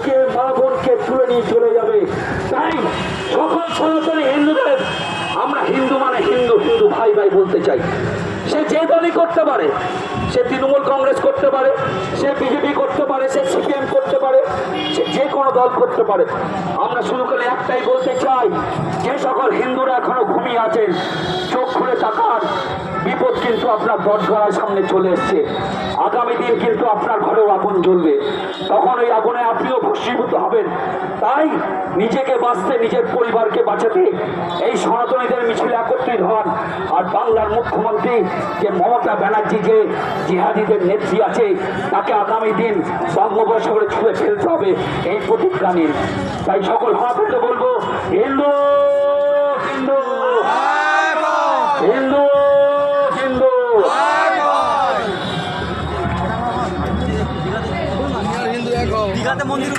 লুকিয়ে মা বোনকে তুলে নিয়ে চলে যাবে। তাই সকল সনাতনী হিন্দুদের আমরা হিন্দু মানে হিন্দু হিন্দু ভাই ভাই বলতে চাই। সে যে দলই করতে পারে, সে তৃণমূল কংগ্রেস করতে পারে, সে বিজেপি করতে পারে, সে সিপিএম করতে পারে, সে যে কোনো দল করতে পারে। আমরা শুরু করে একটাই বলতে চাই, যে সকল হিন্দুরা এখনো ঘুমিয়ে আছেন চোখ খুলে তাকান, বিপদ কিন্তু আপনার দরজার সামনে চলে এসছে। আগামী দিন কিন্তু আপনার ঘরেও আগুন জ্বলবে, তখন ওই আগুনে আপনিও ভস্মীভূত হবেন। তাই নিজেকে বাঁচতে, নিজের পরিবারকে বাঁচাতে এই সনাতনীদের মিছিলে একত্রিত হন। আর বাংলার মুখ্যমন্ত্রী যে মমতা ব্যানার্জি, যে জিহাদিদের নেত্রী আছে, তাকে আগামী দিন বঙ্গোপসাগরে ছুঁড়ে ফেলতে হবে, এই প্রতিজ্ঞা নিন। তাই সকল হাতে বলবো, হিন্দু হিন্দু হিন্দু হিন্দু। দীঘাতে মন্দির